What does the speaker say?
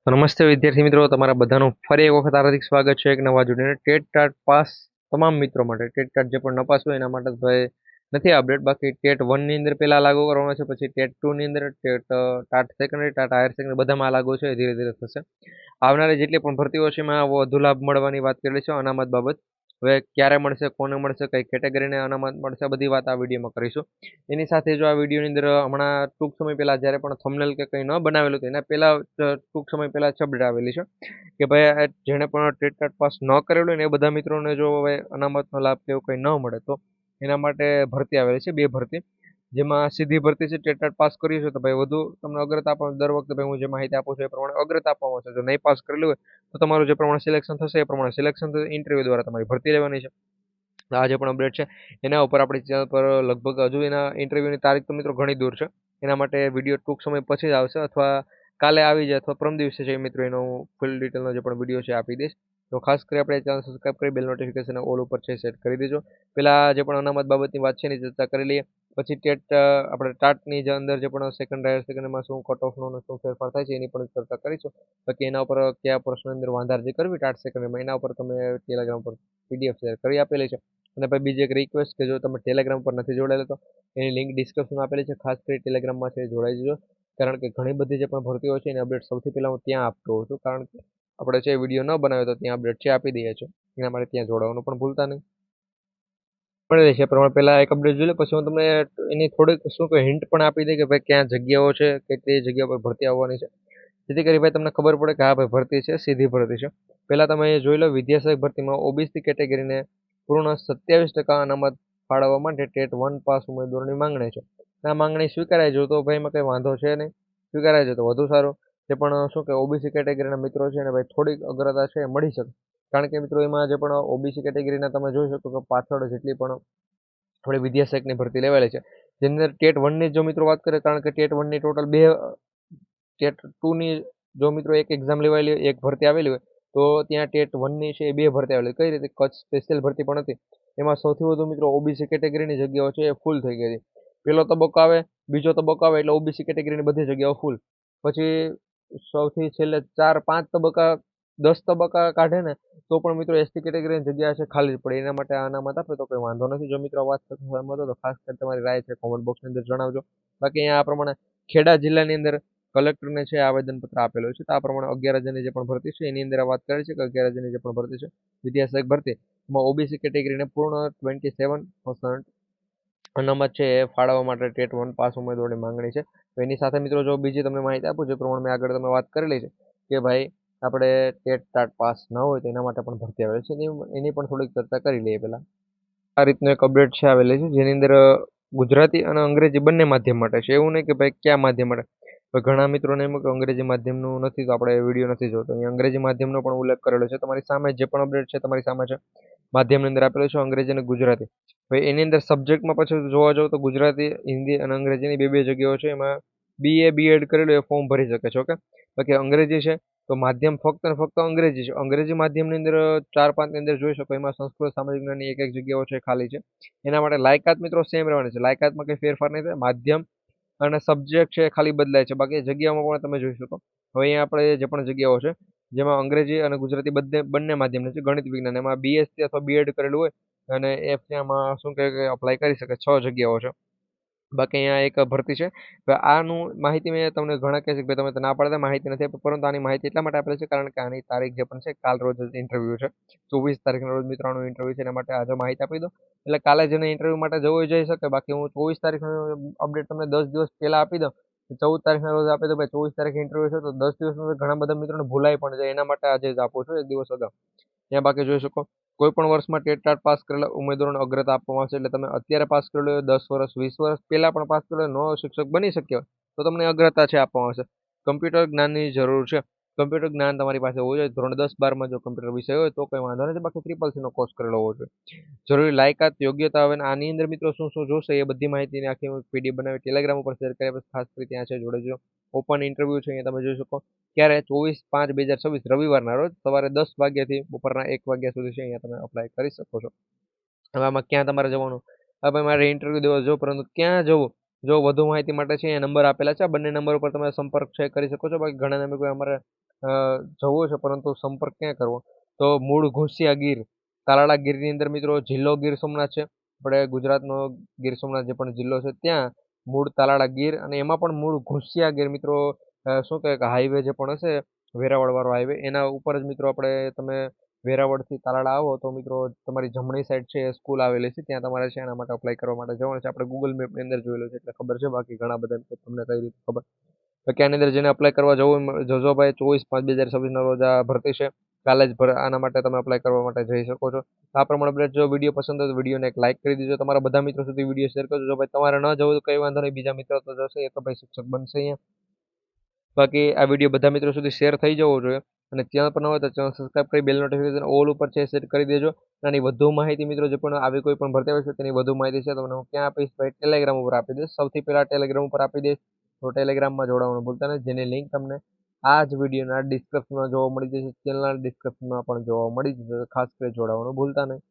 તો નમસ્તે વિદ્યાર્થી મિત્રો, તમારા બધાનું ફરી એક વખત હાર્દિક સ્વાગત છે એક નવા જોડીને ટેટ ટાટ પાસ તમામ મિત્રો માટે. ટેટ ટાટ જે પણ નપાસ હોય એના માટે તો ભાઈ નથી અપડેટ. બાકી ટેટ વનની અંદર પહેલા લાગુ કરવાનો છે, પછી ટેટ ટુની અંદર, TET TAT secondary, TAT higher secondary બધામાં લાગુ છે. ધીરે ધીરે થશે. આવનારી જેટલી પણ ભરતીઓ છે એમાં વધુ લાભ મળવાની વાત કરેલી છે અનામત બાબત. હવે ક્યારે મળશે, કોને મળશે, કઈ કેટેગરીને અનામત મળશે, બધી વાત આ વિડીયોમાં કરીશું. એની સાથે જો આ વિડીયોની અંદર હમણાં ટૂંક સમય પહેલા જ્યારે પણ થંબનેલ કે કંઈ ન બનાવેલું હતું એના પહેલા ટૂંક સમય પહેલા અપડેટ આવેલી છે કે ભાઈ જેણે પણ ટેટ ટાટ પાસ ન કરેલું હોય ને એ બધા મિત્રોને જો હવે અનામતનો લાભ કે એવું કંઈ ન મળે તો એના માટે ભરતી આવેલી છે, બે ભરતી. જેમાં સીધી ભરતી છે, ટેટ ટાટ પાસ કર્યું છે તો ભાઈ વધુ તમને અગ્રતા આપવાનું. દર વખતે ભાઈ હું જે માહિતી આપું છું એ પ્રમાણે અગ્રતા આપવામાં આવશે. જો નહીં પાસ કરેલું હોય તો તમારું જે પ્રમાણે સિલેક્શન થશે એ પ્રમાણે સિલેક્શન ઇન્ટરવ્યુ દ્વારા તમારી ભરતી લેવાની છે. આ જે પણ અપડેટ છે એના ઉપર આપણી ચેનલ પર લગભગ હજુ એના ઇન્ટરવ્યુની તારીખ તો મિત્રો ઘણી દૂર છે. એના માટે વિડીયો ટૂંક સમય પછી જ આવશે, અથવા કાલે આવી જાય અથવા પરમ દિવસે છે મિત્રો એનો ફૂલ ડિટેલનો જે પણ વિડીયો છે આપી દઈશ. તો ખાસ કરી આપણે ચેનલ સબસ્ક્રાઈબ કરી બેલ નોટિફિકેશન ઓલ ઉપર છે સેટ કરી દેજો. પેલા જે પણ અનામત બાબતની વાત છે એની ચર્ચા કરી લઈએ. પછી ટેટ આપણે ટાટની જે અંદર જે પણ સેકન્ડ હાયર સેકન્ડરીમાં શું કટ ઓફનો શું ફેરફાર થાય છે એની પણ ચર્ચા કરીશું. બાકી એના ઉપર કયા પ્રશ્ન અંદર વાંધારજી કરવી ટાટ સેકન્ડરીમાં એના ઉપર તમે ટેલિગ્રામ પર પીડીએફ શેર કરી આપેલી છે. અને ભાઈ બીજી એક રિક્વેસ્ટ કે જો તમે ટેલિગ્રામ પર નથી જોડાયેલા તો એની લિંક ડિસ્ક્રિપ્શનમાં આપેલી છે. ખાસ કરી ટેલિગ્રામમાં છે જોડાઈ જજો. કારણ કે ઘણી બધી જે પણ ભરતીઓ છે એની અપડેટ સૌથી પહેલાં હું ત્યાં આપતો હોઉં છું. કારણ કે આપણે જે વિડીયો ન બનાવે તો ત્યાં અપડેટ છે આપી દઈએ છીએ. એના માટે ત્યાં જોડાવાનું પણ ભૂલતા નહીં. મળી રહેશે પ્રમાણે પહેલાં એક અપડેટ જોઈ લો, પછી હું તમને એની થોડીક શું કહે હિન્ટ પણ આપી દઈ કે ભાઈ ક્યાં જગ્યાઓ છે કે તે જગ્યા પર ભરતી આવવાની છે. જેથી કરી ભાઈ તમને ખબર પડે કે હા ભાઈ ભરતી છે, સીધી ભરતી છે. પહેલાં તમે જોઈ લો, વિદ્યાસહાયક ભરતીમાં ઓબીસી કેટેગરીને પૂર્ણ 27% અનામત ફાળવવા માટે ટેટ વન પાસ ઉમેદવારોની માંગણી છે. આ માંગણી સ્વીકારાય જો તો ભાઈ એમાં કંઈ વાંધો છે નહીં. સ્વીકારાય છે તો વધુ સારું. જે પણ શું કે ઓબીસી કેટેગરીના મિત્રો છે ને ભાઈ થોડીક અગ્રતા છે એ મળી શકે. કારણ કે મિત્રો એમાં જે પણ ઓબીસી કેટેગરીના તમે જોઈ શકો કે પાછળ જેટલી પણ થોડી વિદ્યાસહાયકની ભરતી લેવાયેલી છે. જેની અંદર ટેટ વનની જો મિત્રો વાત કરીએ, કારણ કે ટેટ વનની ટોટલ બે, ટેટ ટુની જો મિત્રો એક એક્ઝામ લેવાયેલી એક ભરતી આવેલી હોય તો ત્યાં ટેટ વનની છે એ બે ભરતી આવેલી. કઈ રીતે? કચ્છ સ્પેશિયલ ભરતી પણ હતી. એમાં સૌથી વધુ મિત્રો ઓબીસી કેટેગરીની જગ્યાઓ છે એ ફૂલ થઈ ગઈ હતી. પહેલો તબક્કો આવે, બીજો તબક્કો આવે એટલે ઓબીસી કેટેગરીની બધી જગ્યાઓ ફૂલ. પછી સૌથી છેલ્લે 4-5 તબક્કા, 10 તબક્કા કાઢે ને તો પણ મિત્રો એસટી કેટેગરીની જગ્યા છે ખાલી જ પડે. એના માટે આ અનામત આપે તો કોઈ વાંધો નથી. જો મિત્રો વાત સહમત હો તો ખાસ કરી તમારી રાય છે કોમેન્ટ બોક્સની અંદર જણાવજો. બાકી અહીંયા આ પ્રમાણે ખેડા જિલ્લાની અંદર કલેક્ટરને છે આવેદનપત્ર આપેલું છે. તો આ પ્રમાણે 11,000ની જે પણ ભરતી છે એની અંદર આ વાત કરી છે કે 11,000ની જે પણ ભરતી છે વિદ્યાસહાયક ભરતી એમાં ઓબીસી કેટેગરીને પૂર્ણ 27% અનામત છે એ ફાળવવા માટે ટેટ વન પાસ ઉમેદવારોની માંગણી છે. તો એની સાથે મિત્રો જો બીજી તમને માહિતી આપું જે પ્રમાણે મેં આગળ તમે વાત કરેલી છે કે ભાઈ આપણે ટેટ ટાટ પાસ ન હોય તો એના માટે પણ ભરતી આવેલી છે. એની પણ થોડીક ચર્ચા કરી લઈએ પહેલાં. આ રીતનું એક અપડેટ છે આવેલી છે જેની અંદર ગુજરાતી અને અંગ્રેજી બંને માધ્યમ માટે છે. એવું નહીં કે ભાઈ કયા માધ્યમ માટે. તો ઘણા મિત્રોને એમ કે અંગ્રેજી માધ્યમનું નથી તો આપણે વિડીયો નથી જોતો. અહીંયા અંગ્રેજી માધ્યમનો પણ ઉલ્લેખ કરેલો છે. તમારી સામે જે પણ અપડેટ છે તમારી સામે છે. માધ્યમની અંદર આપેલું છે અંગ્રેજી અને ગુજરાતી. ભાઈ એની અંદર સબ્જેક્ટમાં પછી જોવા જાવ તો ગુજરાતી, હિન્દી અને અંગ્રેજીની બે બે જગ્યાઓ છે. એમાં બીએ બીએડ કરેલું એ ફોર્મ ભરી શકે છે. ઓકે. બાકી અંગ્રેજી છે તો માધ્યમ ફક્ત ને ફક્ત અંગ્રેજી છે. અંગ્રેજી માધ્યમની અંદર 4-5ની અંદર જોઈ શકો એમાં સંસ્કૃત, સામાજિક જ્ઞાનની એક એક જગ્યાઓ છે ખાલી છે. એના માટે લાયકાત મિત્રો સેમ રહેવાની છે. લાયકાતમાં કંઈ ફેરફાર નહીં થાય. માધ્યમ અને સબ્જેક્ટ છે ખાલી બદલાય છે. બાકી જગ્યાઓમાં પણ તમે જોઈ શકો. હવે અહીંયા આપણે જે પણ જગ્યાઓ છે જેમાં અંગ્રેજી અને ગુજરાતી બંને માધ્યમની છે. ગણિત વિજ્ઞાન એમાં બીએસસી અથવા બીએડ કરેલું હોય અને એમાં શું કહે કે અપ્લાય કરી શકે. 6 જગ્યાઓ છે. બાકી અહીંયા એક ભરતી છે. હવે આનું માહિતી મેં તમને ઘણા કહે છે કે ભાઈ તમે તો ના પાડતા માહિતી નથી આપી, પરંતુ આની માહિતી એટલા માટે આપેલી છે કારણ કે આની તારીખ જે પણ છે કાલ રોજ ઇન્ટરવ્યૂ છે. 24 તારીખના રોજ મિત્રોનું ઇન્ટરવ્યૂ છે. એના માટે આજે માહિતી આપી દો એટલે કાલે જેને ઇન્ટરવ્યૂ માટે જવું હોય જઈ શકે. બાકી હું 24 તારીખનું અપડેટ તમને 10 દિવસ પહેલાં આપી દઉં. 14 તારીખના રોજ આપી દો ભાઈ 24 તારીખે ઇન્ટરવ્યૂ છે તો 10 દિવસમાં ઘણા બધા મિત્રોને ભૂલાઈ પણ જાય. એના માટે આજે જ આપું છું, એક દિવસ અગાઉ. ત્યાં બાકી જોઈ શકો કોઈ પણ વર્ષમાં ટેટ ટાટ પાસ કરેલા ઉમેદવારોને અગ્રતા આપવામાં આવશે. એટલે તમે અત્યારે પાસ કરેલું હોય, 10 વર્ષ 20 વર્ષ પહેલાં પણ પાસ કરેલું હોય, નવો શિક્ષક બની શક્યો હોય તો તમને અગ્રતા છે આપવામાં આવશે. કમ્પ્યુટર જ્ઞાનની જરૂર છે. કમ્પ્યુટર જ્ઞાન તમારી પાસે હોવું જોઈએ. ધોરણ 10-12માં જો કમ્પ્યુટર વિષય હોય તો કંઈ વાંધો નથી. બાકી CCC નો કોર્સ કરેલો હોવો જોઈએ. જરૂરી લાયકાત, યોગ્યતા આવે આની અંદર મિત્રો શું શું જોશે એ બધી માહિતીની આખી હું પીડીએફ બનાવી ટેલિગ્રામ ઉપર શેર કર્યા પછી ખાસ કરી ત્યાં છે જોડેજો. ઓપન ઇન્ટરવ્યૂ છે અહીંયા તમે જોઈ શકો. ક્યારે? 24/5/2026 રવિવારના રોજ સવારે 10 વાગ્યાથી બપોરના 1 વાગ્યા સુધી છે. અહીંયા તમે અપ્લાય કરી શકો છો. હવે આમાં ક્યાં તમારે જવાનું? હવે મારે ઇન્ટરવ્યૂ દેવા જવું, પરંતુ ક્યાં જવું? જો વધુ માહિતી માટે છે અહીંયા નંબર આપેલા છે. આ બંને નંબર ઉપર તમે સંપર્ક છે કરી શકો છો. બાકી ઘણા નંબર કોઈ અમારે જવું છે પરંતુ સંપર્ક ક્યાં કરવો? તો મૂળ ઘોસિયા ગીર, તાલાળા ગીરની અંદર મિત્રો જિલ્લો ગીર સોમનાથ છે. આપણે ગુજરાતનો ગીર સોમનાથ જે પણ જિલ્લો છે ત્યાં મૂળ તાલાળા ગીર, અને એમાં પણ મૂળ ઘોસિયા ગીર મિત્રો શું કહેવાય કે હાઈવે જે પણ હશે વેરાવળ વાળો હાઈવે એના ઉપર જ મિત્રો આપણે તમે વેરાવળથી તાલાળા આવો તો મિત્રો તમારી જમણી સાઈડ છે એ સ્કૂલ આવેલી છે, ત્યાં તમારે છે એના માટે અપ્લાય કરવા માટે જવાનું છે. આપણે ગૂગલ મેપની અંદર જોયેલું છે એટલે ખબર છે, બાકી ઘણા બધા તમને કઈ રીતે ખબર. તો કે આની અંદર જેને અપ્લાય કરવા જવું જજો ભાઈ, 24/5/2026 રોજ આ ભરતી છે. કાલે જ આના માટે તમે અપ્લાય કરવા માટે જઈ શકો છો. આ પ્રમાણે અપડેટ જો વિડીયો પસંદ હોય તો વિડીયોને એક લાઈક કરી દીજો, તમારા બધા મિત્રો સુધી વિડીયો શેર કરજો. જો ભાઈ તમારે ન જવું તો કઈ વાંધો નહીં, બીજા મિત્રો તો જશે, એ તો ભાઈ શિક્ષક બનશે અહીંયા. બાકી આ વિડીયો બધા મિત્રો સુધી શેર થઈ જવો જોઈએ, અને ચેનલ પર ન હોય તો ચેનલ સબસ્ક્રાઇબ કરી બેલ નોટિફિકેશન ઓલ ઉપર છે સેટ કરી દેજો. આની વધુ માહિતી મિત્રો જે પણ આવી કોઈ પણ ભરતી હોય છે તેની વધુ માહિતી છે તમને હું ક્યાં આપીશ ભાઈ? ટેલિગ્રામ ઉપર આપી દઈશ. સૌથી પહેલા ટેલિગ્રામ ઉપર આપી દઈશ, તો ટેલિગ્રામમાં જોડાવાનું ભૂલતા નહીં, જેની લિંક તમને આ જ વિડીયોના ડિસ્ક્રિપ્શનમાં જોવા મળી જશે, ચેનલના ડિસ્ક્રિપ્શનમાં પણ જોવા મળી જશે. ખાસ કરી જોડાવાનું ભૂલતા નહીં.